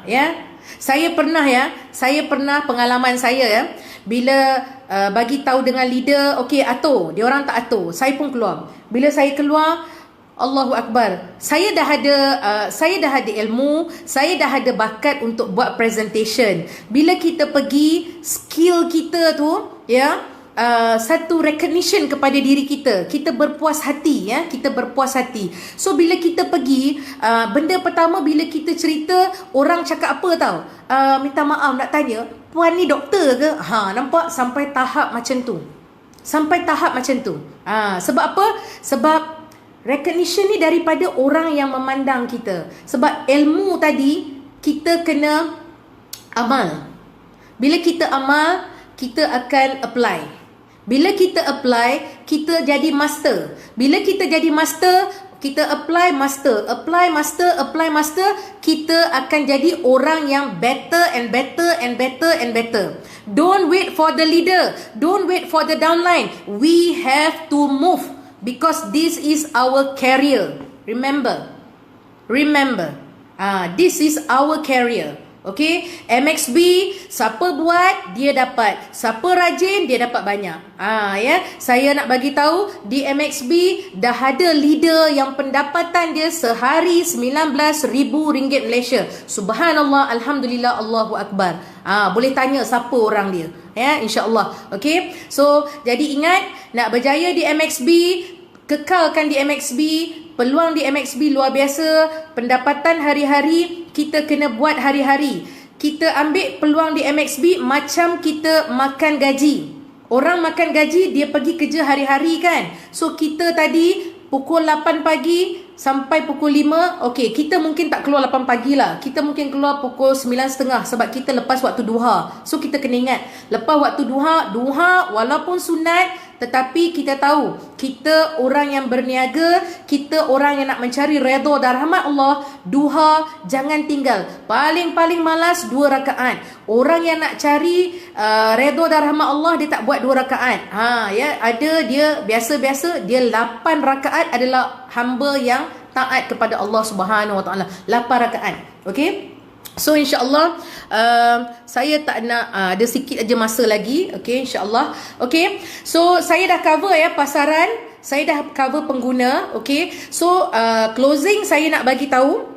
Ya. Saya pernah pengalaman saya ya, bila bagi tahu dengan leader, okey atur, dia orang tak atur, saya pun keluar. Bila saya keluar, Allahu Akbar, saya dah ada ilmu, saya dah ada bakat untuk buat presentation. Bila kita pergi, skill kita tu ya, satu recognition kepada diri kita, kita berpuas hati ya, kita berpuas hati. So bila kita pergi, benda pertama bila kita cerita, orang cakap apa tahu? Minta maaf nak tanya, puan ni doktor ke? Nampak sampai tahap macam tu. Sampai tahap macam tu. Sebab apa? Sebab recognition ni daripada orang yang memandang kita. Sebab ilmu tadi kita kena amal. Bila kita amal, kita akan apply. Bila kita apply, kita jadi master. Bila kita jadi master, kita apply master, apply master, apply master, kita akan jadi orang yang better and better and better and better. Don't wait for the leader, don't wait for the downline. We have to move because this is our career. Remember, this is our career. Okay, MXB, siapa buat dia dapat, siapa rajin dia dapat banyak. Ya, saya nak bagi tahu di MXB dah ada leader yang pendapatan dia sehari RM19,000 Malaysia. Subhanallah, alhamdulillah, Allahu Akbar. Boleh tanya siapa orang dia. Ya, insya-Allah. Okay, so jadi ingat, nak berjaya di MXB, kekalkan di MXB, peluang di MXB luar biasa, pendapatan hari-hari kita kena buat hari-hari. Kita ambil peluang di MXB macam kita makan gaji. Orang makan gaji, dia pergi kerja hari-hari kan. So kita tadi pukul 8 pagi sampai pukul 5, okey, kita mungkin tak keluar 8 pagi lah. Kita mungkin keluar pukul 9.30 sebab kita lepas waktu duha. So kita kena ingat, lepas waktu duha walaupun sunat, tetapi kita tahu, kita orang yang berniaga, kita orang yang nak mencari redha dan rahmat Allah, duha jangan tinggal. Paling-paling malas 2 rakaat. Orang yang nak cari redha dan rahmat Allah, dia tak buat 2 rakaat. Ya, ada dia biasa-biasa, dia 8 rakaat adalah hamba yang taat kepada Allah Subhanahu Wa Taala. 8 rakaat. Okey? So insya-Allah saya tak nak ada sikit aja masa lagi. Okey, insya-Allah. Okey. So saya dah cover ya pasaran, saya dah cover pengguna. Okey. So closing saya nak bagi tahu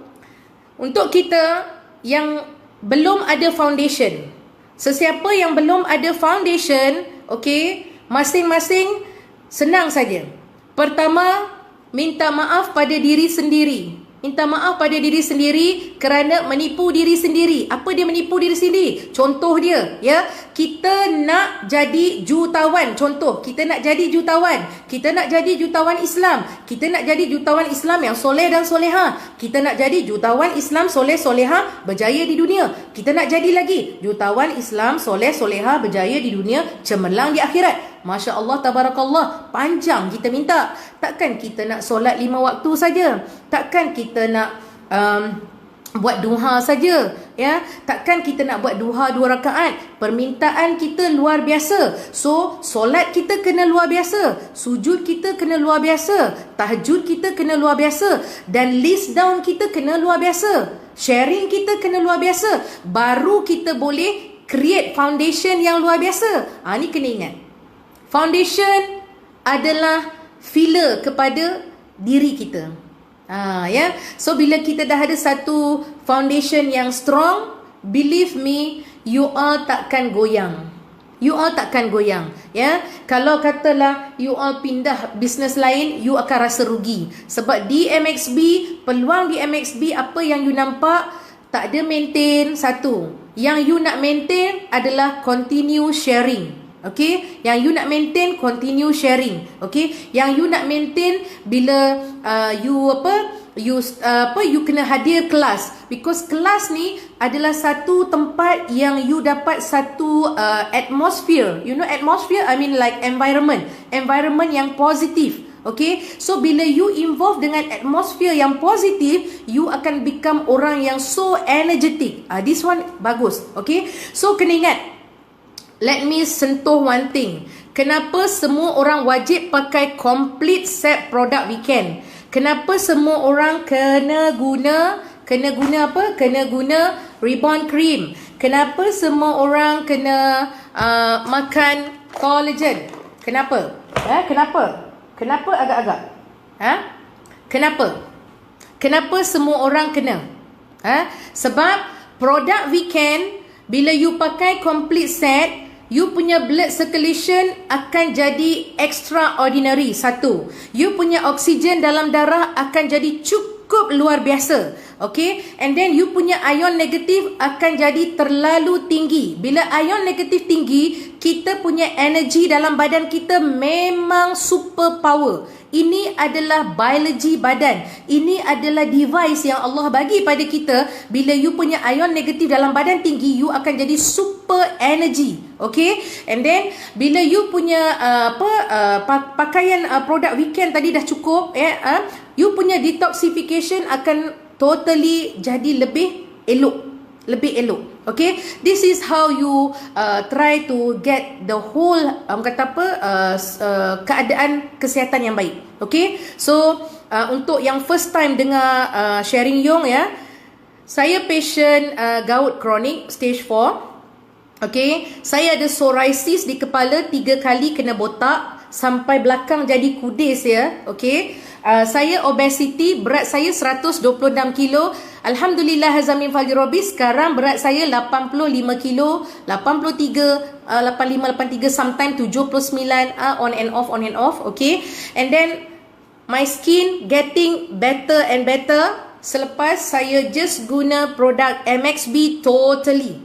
untuk kita yang belum ada foundation. Sesiapa yang belum ada foundation, okey, masing-masing senang saja. Pertama, minta maaf pada diri sendiri. Minta maaf pada diri sendiri kerana menipu diri sendiri. Apa dia menipu diri sendiri? Contoh dia, ya. Kita nak jadi jutawan. Contoh, kita nak jadi jutawan. Kita nak jadi jutawan Islam. Kita nak jadi jutawan Islam yang soleh dan soleha. Kita nak jadi jutawan Islam soleh soleha berjaya di dunia. Kita nak jadi lagi jutawan Islam soleh soleha berjaya di dunia, cemerlang di akhirat. Masya Allah, tabarakallah, panjang kita minta. Takkan kita nak solat 5 waktu saja. Takkan kita nak buat duha saja, ya. Takkan kita nak buat duha 2 rakaat. Permintaan kita luar biasa. So, solat kita kena luar biasa, sujud kita kena luar biasa, tahajud kita kena luar biasa, dan list down kita kena luar biasa, sharing kita kena luar biasa. Baru kita boleh create foundation yang luar biasa. Ni kena ingat. Foundation adalah filler kepada diri kita. Ya. So bila kita dah ada satu foundation yang strong, believe me, you all takkan goyang. You all takkan goyang, ya. Kalau katalah you all pindah bisnes lain, you akan rasa rugi. Sebab di MXB, peluang di MXB apa yang you nampak, tak ada maintain satu. Yang you nak maintain adalah continue sharing. Okay, yang you nak maintain continue sharing. Okay, yang you nak maintain bila you kena hadir kelas, because kelas ni adalah satu tempat yang you dapat satu atmosphere. You know atmosphere, I mean like environment yang positif. Okay, so bila you involve dengan atmosphere yang positif, you akan become orang yang so energetic. This one bagus. Okay, so kena ingat, let me sentuh one thing. Kenapa semua orang wajib pakai complete set product weekend? Kenapa semua orang kena guna apa? Kena guna Reborn Cream. Kenapa semua orang kena makan Collagen. Kenapa? Kenapa agak-agak? Kenapa semua orang kena? Sebab produk Weekend, bila you pakai complete set, you punya blood circulation akan jadi extraordinary. Satu, you punya oksigen dalam darah akan jadi cukup luar biasa. Okay, and then you punya ion negatif akan jadi terlalu tinggi. Bila ion negatif tinggi, kita punya energi dalam badan kita memang super power. Ini adalah biologi badan. Ini adalah device yang Allah bagi pada kita. Bila you punya ion negatif dalam badan tinggi, you akan jadi super energy. Okay, and then bila you punya pakaian produk Weekend tadi dah cukup, you punya detoxification akan totally jadi lebih elok. Okay, this is how you try to get the whole keadaan kesihatan yang baik. Okay, so untuk yang first time dengar sharing Yong, ya, saya patient gout kronik stage 4. Okay, saya ada psoriasis di kepala 3 kali kena botak sampai belakang jadi kudis, ya. Okay, saya obesity, berat saya 126 kilo. Alhamdulillah Hazamin Falirobi, sekarang berat saya 85 kilo, 83, 85, 83, sometimes 79, on and off. Okay, and then my skin getting better and better selepas saya just guna produk MXB totally.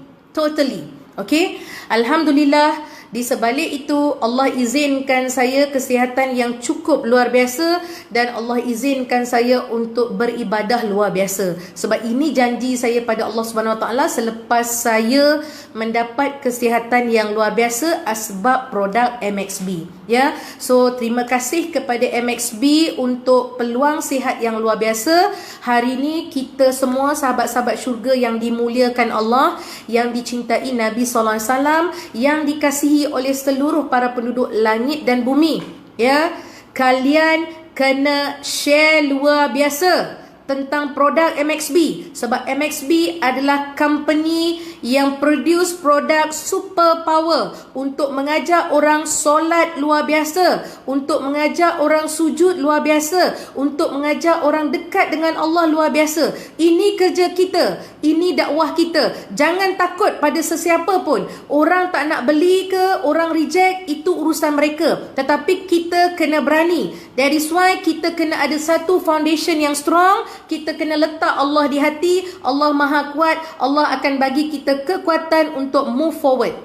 Okay, Alhamdulillah. Di sebalik itu, Allah izinkan saya kesihatan yang cukup luar biasa, dan Allah izinkan saya untuk beribadah luar biasa. Sebab ini janji saya pada Allah Subhanahu Wa Taala selepas saya mendapat kesihatan yang luar biasa asbab produk MXB. Ya, so terima kasih kepada MXB untuk peluang sihat yang luar biasa. Hari ini kita semua sahabat-sahabat syurga yang dimuliakan Allah, yang dicintai Nabi sallallahu alaihi wasallam, yang dikasihi oleh seluruh para penduduk langit dan bumi, ya, kalian kena share luar biasa tentang produk MXB. Sebab MXB adalah company yang produce produk super power untuk mengajar orang solat luar biasa, untuk mengajar orang sujud luar biasa, untuk mengajar orang dekat dengan Allah luar biasa. Ini kerja kita, ini dakwah kita. Jangan takut pada sesiapa pun. Orang tak nak beli ke, orang reject, itu urusan mereka. Tetapi kita kena berani. That is why kita kena ada satu foundation yang strong. Kita kena letak Allah di hati. Allah Maha Kuat. Allah akan bagi kita kekuatan untuk move forward.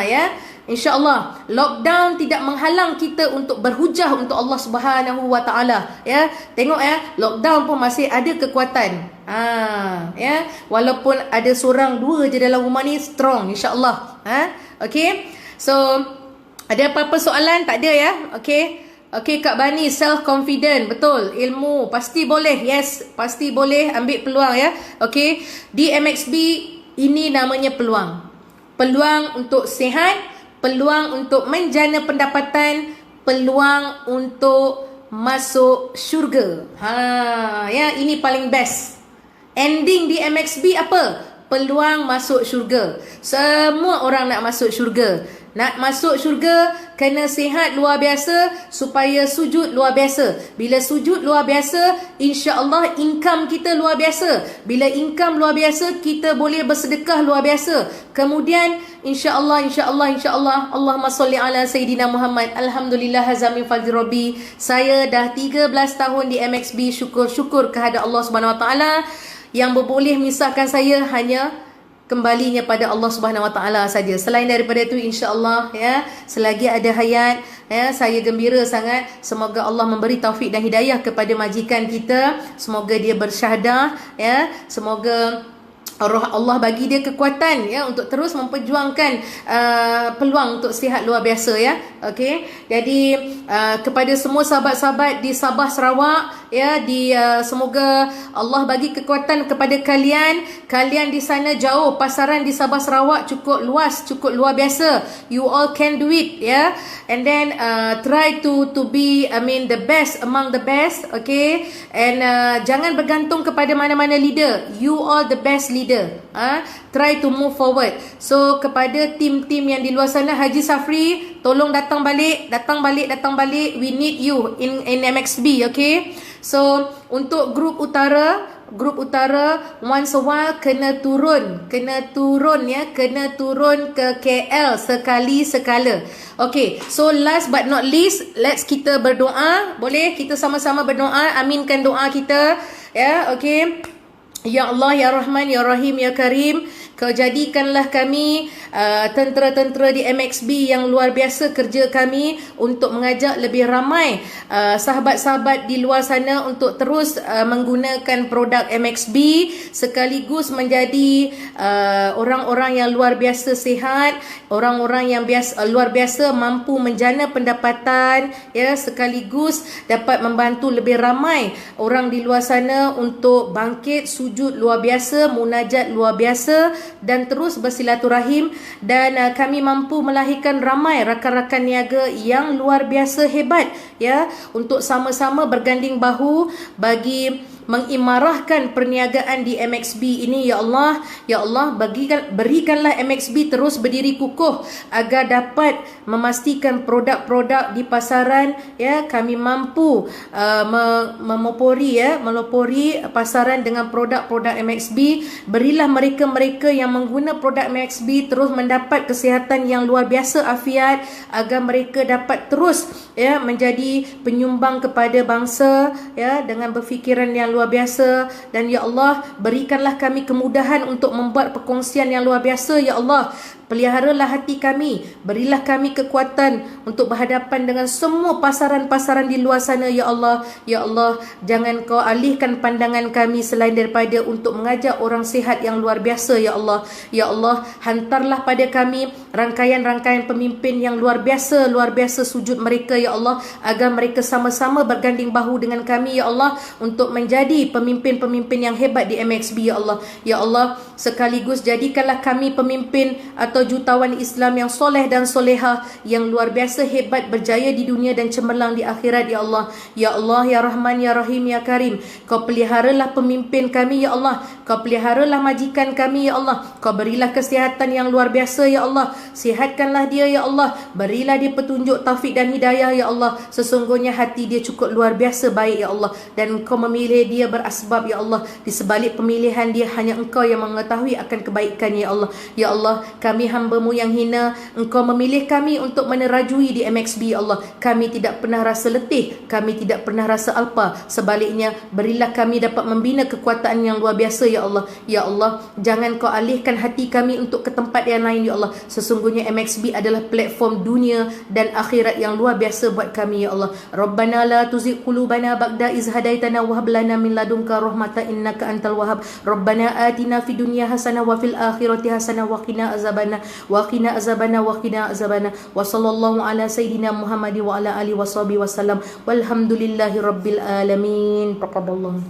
Ya, InsyaAllah lockdown tidak menghalang kita untuk berhujah untuk Allah Subhanahu Wa Taala. Ya, tengok ya, lockdown pun masih ada kekuatan. Ya, walaupun ada seorang dua je dalam rumah ni, strong insyaAllah. Okay, so ada apa-apa soalan? Tak ada, ya. Okay, Kak Bani, self confident, betul. Ilmu pasti boleh. Yes, pasti boleh ambil peluang, ya. Okay, di MXB ini namanya peluang. Peluang untuk sihat, peluang untuk menjana pendapatan, peluang untuk masuk syurga. Ya, ini paling best. Ending di MXB apa? Peluang masuk syurga. Semua orang nak masuk syurga. Nak masuk syurga, kena sihat luar biasa supaya sujud luar biasa. Bila sujud luar biasa, insya-Allah income kita luar biasa. Bila income luar biasa, kita boleh bersedekah luar biasa. Kemudian insya-Allah Allahumma salli ala Sayyidina Muhammad. Alhamdulillah Hazamin Falirobi. Saya dah 13 tahun di MXB. Syukur kehadrat Allah Subhanahu Wa Taala. Yang boleh misahkan saya hanya kembalinya pada Allah Subhanahu Wa Taala saja. Selain daripada itu, insya-Allah, ya, selagi ada hayat, ya, saya gembira sangat. Semoga Allah memberi taufik dan hidayah kepada majikan kita. Semoga dia bersyahadah, ya. Semoga Allah bagi dia kekuatan, ya, untuk terus memperjuangkan peluang untuk sihat luar biasa, ya. Okey, jadi kepada semua sahabat-sahabat di Sabah Sarawak, ya, semoga Allah bagi kekuatan kepada kalian. Kalian di sana jauh, pasaran di Sabah Sarawak cukup luas, cukup luar biasa. You all can do it, ya. And then try to be, the best among the best, okay? And jangan bergantung kepada mana-mana leader. You all the best leader. Try to move forward. So kepada tim-tim yang di luar sana, Haji Safri, tolong datang balik. We need you in MXB, okay? So untuk grup utara, once a while kena turun ya, kena turun ke KL sekali sekala. Okay, so last but not least, let's kita berdoa. Boleh kita sama-sama berdoa, aminkan doa kita, ya. Okay, ya Allah, ya Rahman, ya Rahim, ya Karim, Kau jadikanlah kami tentera-tentera di MXB yang luar biasa kerja kami untuk mengajak lebih ramai sahabat-sahabat di luar sana untuk terus menggunakan produk MXB, sekaligus menjadi orang-orang yang luar biasa sihat, orang-orang yang luar biasa mampu menjana pendapatan, ya, sekaligus dapat membantu lebih ramai orang di luar sana untuk bangkit sujud luar biasa, munajat luar biasa, dan terus bersilaturahim. Dan kami mampu melahirkan ramai rakan-rakan niaga yang luar biasa hebat, ya, untuk sama-sama berganding bahu bagi mengimarahkan perniagaan di MXB ini. Ya Allah, ya Allah, berikanlah MXB terus berdiri kukuh agar dapat memastikan produk-produk di pasaran, ya, kami mampu melopori pasaran dengan produk-produk MXB. Berilah mereka-mereka yang mengguna produk MXB terus mendapat kesihatan yang luar biasa, afiat, agar mereka dapat terus, ya, menjadi penyumbang kepada bangsa, ya, dengan berfikiran yang luar biasa. Dan ya Allah, berikanlah kami kemudahan untuk membuat perkongsian yang luar biasa. Ya Allah, peliharalah hati kami, berilah kami kekuatan untuk berhadapan dengan semua pasaran-pasaran di luar sana. Ya Allah, ya Allah, jangan kau alihkan pandangan kami selain daripada untuk mengajak orang sihat yang luar biasa. Ya Allah, ya Allah, hantarlah pada kami rangkaian-rangkaian pemimpin yang luar biasa sujud mereka, ya Allah, agar mereka sama-sama berganding bahu dengan kami, ya Allah, untuk menjadi pemimpin-pemimpin yang hebat di MXB. Ya Allah, ya Allah, sekaligus jadikanlah kami pemimpin atau jutawan Islam yang soleh dan solehah, yang luar biasa hebat, berjaya di dunia dan cemerlang di akhirat. Ya Allah, ya Allah, ya Rahman, ya Rahim, ya Karim, kau peliharalah pemimpin kami, ya Allah, kau peliharalah majikan kami, ya Allah, kau berilah kesihatan yang luar biasa, ya Allah, sihatkanlah dia, ya Allah, berilah dia petunjuk, taufik dan hidayah, ya Allah. Sesungguhnya hati dia cukup luar biasa baik, ya Allah, dan kau memilih dia berasbab, ya Allah. Di sebalik pemilihan dia, hanya engkau yang mengetahui akan kebaikan, ya Allah. Ya Allah, kami hamba-Mu yang hina, engkau memilih kami untuk menerajui di MXB, ya Allah. Kami tidak pernah rasa letih, kami tidak pernah rasa alpa. Sebaliknya, berilah kami dapat membina kekuatan yang luar biasa, ya Allah. Ya Allah, jangan kau alihkan hati kami untuk ke tempat yang lain, ya Allah. Sesungguhnya MXB adalah platform dunia dan akhirat yang luar biasa buat kami, ya Allah. Rabbana la tuzigh qulubana ba'da iz hadaitana wa hab lana min ladunka rahmatan innaka antal wahhab. Rabbana atina fid dunya hasanah wa fil akhirati hasanah wa qina azabana wa qina azabana wa qina azabana. Wa sallallahu ala sayidina Muhammad wa ala alihi washabihi wasallam. Walhamdulillahi rabbil alamin. Taqabbalallahu.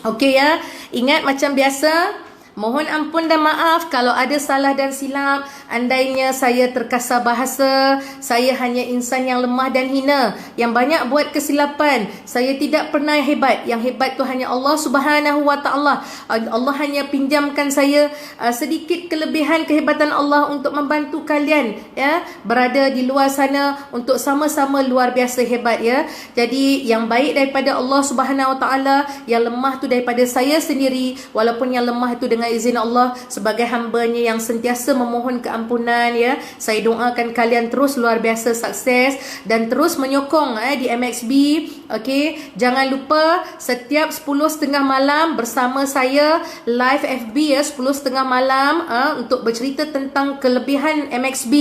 Okey, ya. Ingat macam biasa, mohon ampun dan maaf kalau ada salah dan silap. Andainya saya terkasar bahasa, saya hanya insan yang lemah dan hina, yang banyak buat kesilapan. Saya tidak pernah hebat. Yang hebat tu hanya Allah Subhanahu wa taala. Allah hanya pinjamkan saya sedikit kelebihan kehebatan Allah untuk membantu kalian, ya, berada di luar sana untuk sama-sama luar biasa hebat, ya. Jadi yang baik daripada Allah Subhanahu wa taala, yang lemah tu daripada saya sendiri, walaupun yang lemah itu dengan izin Allah sebagai hamba-Nya yang sentiasa memohon keampunan, ya. Saya doakan kalian terus luar biasa sukses dan terus menyokong di MXB. Okey, jangan lupa setiap 10.30 malam bersama saya live FB, ya, 10.30 malam untuk bercerita tentang kelebihan MXB,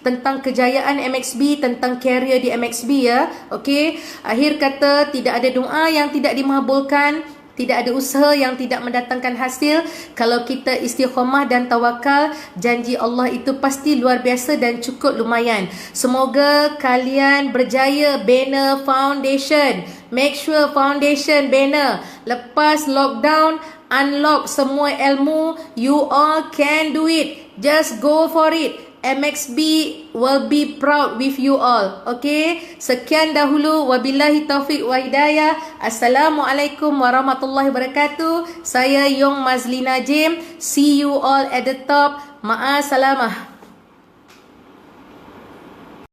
tentang kejayaan MXB, tentang career di MXB, ya. Okey, akhir kata, tidak ada doa yang tidak dimabulkan. Tidak ada usaha yang tidak mendatangkan hasil. Kalau kita istiqamah dan tawakal, janji Allah itu pasti luar biasa dan cukup lumayan. Semoga kalian berjaya. Banner Foundation, make sure Foundation banner. Lepas lockdown, unlock semua ilmu. You all can do it. Just go for it. MXB will be proud with you all. Okay, sekian dahulu. Wabillahi taufiq wa hidayah. Assalamualaikum warahmatullahi wabarakatuh. Saya Yong Mazlina Jim. See you all at the top. Ma'asalamah.